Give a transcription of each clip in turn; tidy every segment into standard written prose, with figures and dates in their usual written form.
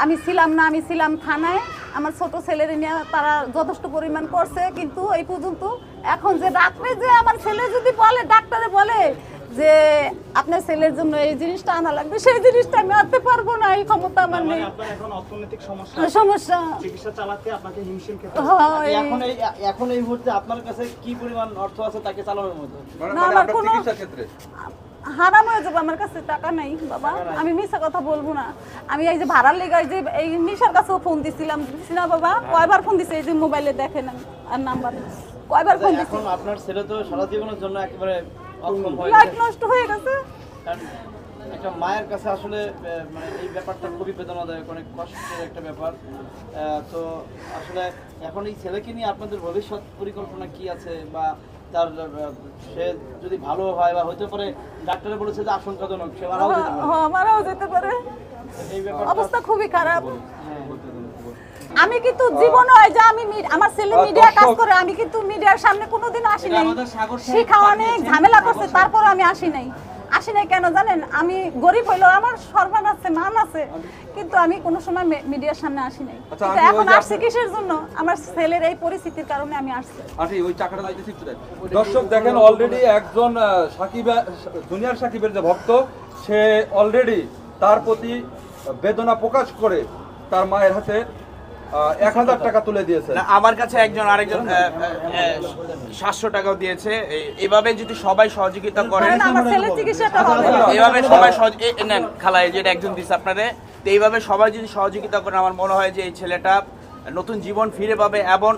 আমি ছিলাম থানায়। আমার ছোট ছেলের নিয়ে তারা যথেষ্ট পরিমাণ করছে, কিন্তু এই পর্যন্ত এখন যে রাত্রে যে আমার ছেলে যদি বলে, ডাক্তারে বলে যে আপনার ছেলের জন্য এই জিনিসটা আনা লাগবে, সেই জিনিসটা আমি আনতে পারবো না, এই ক্ষমতা আমার নেই। এখন অর্থনৈতিক সমস্যা চিকিৎসা চালাতে আপনাকে হিমশিম খেতে হয়। এখন এই মুহূর্তে আপনার কাছে কি পরিমাণ অর্থ আছে তাকে চালানোর মতো? না, আমার কোনো চিকিৎসার ক্ষেত্রে হারাম হয়ে যাবে, আমার কাছে টাকা নাই বাবা, আমি মিথ্যা কথা বলবো না। আমি এই যে ভাড়ার লেগে যে এই নিশার কাছেও ফোন দিছি না বাবা, কয়বার ফোন দিছে, এই যে মোবাইলে দেখেন আর নাম্বার, কয়বার ফোন দিছি। এখন আপনার ছেলে তো সারা জীবনের জন্য একেবারে অক্ষম হয়ে লাইফ গেছে। নষ্ট হয়ে গেছে। কারণ একটা মায়ের কাছে আসলে মানে এই ব্যাপারটা খুবই বেদনাদায়ক, অনেক কষ্টের একটা ব্যাপার। তো আসলে এখন এই ছেলেকে নিয়ে আপনাদের ভবিষ্যৎ পরিকল্পনা কি আছে, বা তার সে যদি ভালো হয় বা হতে পারে, ডাক্তারে বলেছে যে আশঙ্কাজনক, সে মারাও যেতে পারে। মারাও যেতে পারে, এই ব্যাপারটা অবস্থা খুবই খারাপ। হ্যাঁ। আমি কিন্তু জীবনে হয় যে আমি আমার ছেলে মিডিয়া কাজ করে, আমি কিন্তু মিডিয়ার সামনে কোনোদিন আসি নাই। শিখা অনেক ঝামেলা করছে, তারপর আমি আসি নাই কেন জানেন? আমি গরিব হইলেও আমার সম্মান আছে, মান আছে, কিন্তু আমি কোনো সময় মিডিয়ার সামনে আসি নাই। আচ্ছা, কিন্তু আমি এখন ওই যে আসছি কিসের জন্য? আমার ছেলের এই পরিস্থিতির কারণে আমি আসছি। আরে ওই টাকাটা যাইতেছি একটু দেন। দর্শক দেখেন, অলরেডি একজন জুনিয়র সাকিবের যে ভক্ত, সে অলরেডি তার প্রতি বেদনা প্রকাশ করে তার মায়ের হাতে 1000 টাকা তুলে দিয়েছে। না, আমার কাছে আরেকজন 700 টাকাও দিয়েছে। এভাবে যদি সবাই সহযোগিতা করেন, কারণ আমার ছেলের চিকিৎসাটা হবে। এইভাবে সবাই নেন খালা, এই যেটা একজন দিচ্ছে আপনারে, তো এইভাবে সবাই যদি সহযোগিতা করেন, আমার মনে হয় যে এই ছেলেটা নতুন জীবন ফিরে পাবে। এবং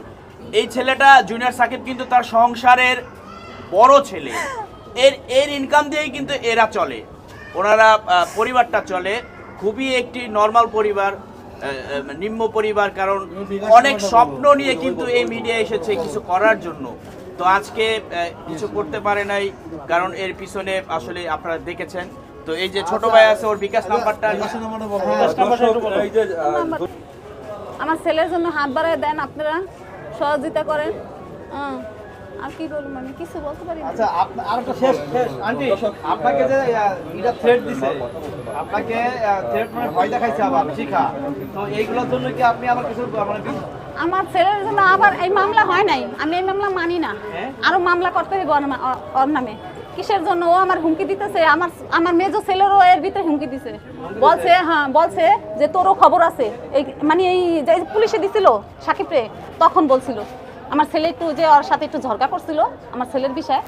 এই ছেলেটা জুনিয়র সাকিব কিন্তু তার সংসারের বড় ছেলে, এর ইনকাম দিয়েই কিন্তু এরা চলে, ওনারা পরিবারটা চলে। খুবই একটি নর্মাল পরিবার, নিম্ন পরিবার, কারণ অনেক স্বপ্ন নিয়ে কিন্তু এই মিডিয়া এসেছে কিছু করার জন্য। তো আজকে কিছু করতে পারে নাই, কারণ এর পিছনে আসলে আপনারা দেখেছেন। তো এই যে ছোট ভাই আছে, ওর বিকাশ নাম্বারটা এই যে আমার ছেলের জন্য হাত বাড়ায় দেন, আপনারা সহযোগিতা করেন। আর কি বলবো, আমি কিছু বলতে পারি না। আচ্ছা, আর একটা শেষ আন্টি, আপনাকে যে এটা থ্রেট দিছে, আপনাকে থ্রেট মানে ভয় দেখাইছে আবার শিখা, তো এইগুলোর জন্য কি আপনি আবার কিছু মানে আমার ছেলের জন্য আবার এই মামলা হয় নাই, আমি এই মামলা মানি না, আরো মামলা করতে হবে ওর নামে। কিসের জন্য? ও আমার হুমকি দিতেছে, আমার মেজো ছেলেরও এর ভিতরে হুমকি দিছে, বলছে যে তোরও খবর আছে। এই মানে এই যে পুলিশে দিছিল সাকিবরে, তখন বলছিল আমার ছেলে একটু যে ওর সাথে একটু ঝগড়া করছিল আমার ছেলের বিষয়ে,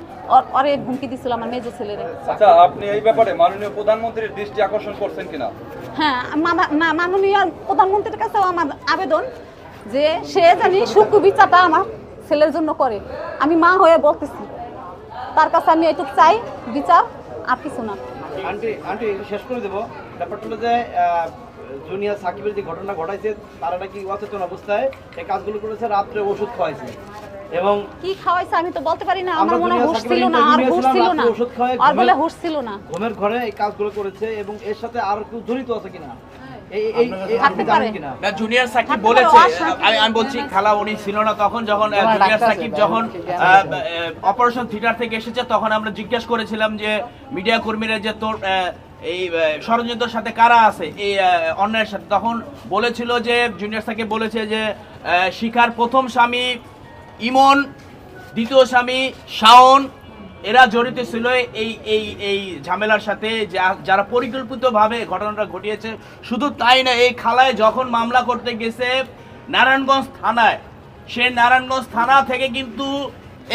ওরে হুমকি দিছিল আমার মেজো ছেলেরে। আচ্ছা, আপনি এই ব্যাপারে মাননীয় প্রধানমন্ত্রীর দৃষ্টি আকর্ষণ করছেন কিনা? হ্যাঁ, মাননীয় প্রধানমন্ত্রীর কাছেও আমার আবেদন যে সে জানি সুবিচারটা আমার ছেলের জন্য করে। আমি মা হয়ে বলতেছি, তার কাছে আমি একটু চাই বিচার, আর কিছু না। আন্টি শেষ করে দেবো। ব্যাপারটা হলো যে জুনিয়র সাকিবের যে ঘটনা ঘটাইছে, তারা নাকি অচেতন অবস্থায় এই কাজগুলো করেছে, রাত্রে ওষুধ খাওয়াইছে। এবং কি খাওয়াইছে আমি তো বলতে পারি না, আমার মনে হুঁশ ছিল না, আর হুঁশ ছিল না, আর বলে হুঁশ ছিল না। ঘুমের ঘরে এই কাজগুলো করেছে, এবং এর সাথে আর কেউ জড়িত আছে কিনা জুনিয়র সাকিব বলেছে, আমি বলছি খালা, উনি ছিল না তখন, যখন জুনিয়র সাকিব যখন অপারেশন থিয়েটার থেকে এসেছে, তখন আমরা জিজ্ঞাসা করেছিলাম যে মিডিয়া কর্মীরা যে তোর এই ষড়যন্ত্রের সাথে কারা আছে এই অন্যায়ের সাথে, তখন বলেছিল যে জুনিয়র সাকিব বলেছে যে শিখার প্রথম স্বামী ইমন, দ্বিতীয় স্বামী শাওন, এরা জড়িত ছিল এই এই এই ঝামেলার সাথে, যারা পরিকল্পিতভাবে ঘটনাটা ঘটিয়েছে। শুধু তাই না, এই খালায় যখন মামলা করতে গেছে নারায়ণগঞ্জ থানায়, সে নারায়ণগঞ্জ থানা থেকে কিন্তু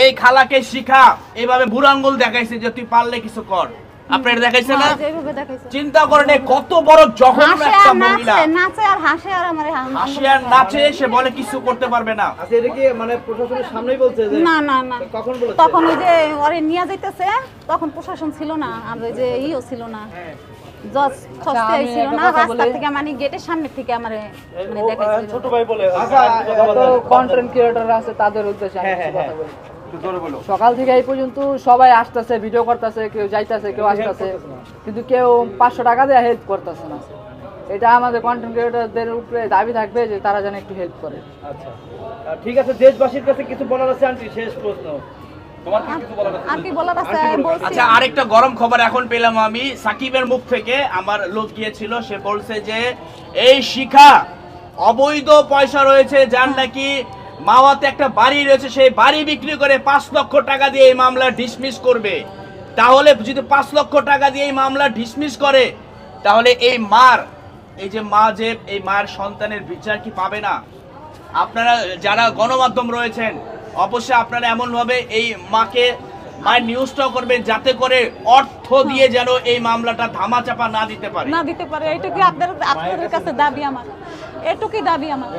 এই খালাকে শিখা এইভাবে বুড়ো আঙ্গুল দেখাইছে যে তুই পারলে কিছু কর। আপনার দেখাইছে না? চিন্তা করেন কত বড় জঘন্য একটা মহিলা, নাচে আর হাসে, আর আমারে হাসি আর নাচে, সে বলে কিছু করতে পারবে না। আচ্ছা, এটা কি মানে প্রশাসনের সামনেই বলছে যে না না না, কখন বলেছে? তখন ওই যে ওরে নিয়ে যাইতেছে, তখন প্রশাসন ছিল না, আর ওই যে ইও ছিল না, জজ খস্তে ছিল না, রাস্তা থেকে মানে গেটের সামনে থেকে আমারে মানে দেখাইছিল। ছোট ভাই বলে, আচ্ছা, কন্টেন্ট ক্রিয়েটর আছে, তাদের উদ্দেশ্যে আমি কিছু কথা বলি। সকাল থেকে এই পর্যন্ত সবাই আসতেছে, ভিডিও করতেছে, কেউ যাইতেছে, কেউ আসতেছে, কিন্তু কেউ 500 টাকা দিয়ে হেল্প করতেছে না। এটা আমাদের কন্টেন্ট ক্রিয়েটরদের উপরে দাবি থাকবে যে তারা যেন একটু হেল্প করে। আচ্ছা, ঠিক আছে, দেশবাসীর কাছে কিছু বলার আছে আন্টি? শেষ প্রশ্ন। তোমার কি কিছু বলার আছে? আর কি বলার আছে বলছি। আচ্ছা, আরেকটা গরম খবর এখন পেলাম আমি সাকিবের মুখ থেকে। আমার লোক গিয়েছিল, সে বলছে যে এই শিখা অবৈধ পয়সা রয়েছে, যার নাকি মাওয়াতে একটা বাড়ি রয়েছে, সেই বাড়ি বিক্রি করে 5 লক্ষ টাকা দিয়ে এই মামলা ডিসমিস করবে। তাহলে যদি 5 লক্ষ টাকা দিয়ে এই মামলা ডিসমিস করে, তাহলে এই মা যে এই মায়ের সন্তানের বিচার কি পাবে না? আপনারা যারা গণমাধ্যম রয়েছেন, অবশ্যই আপনারা এমনভাবে এই মায়ের নিউজটাও করবেন যাতে করে অর্থ দিয়ে যেন এই মামলাটা ধামাচাপা না দিতে পারে। না দিতে পারে, এইটুকুই আপনাদের কাছে দাবি আমার, এটুকুই দাবি আমার।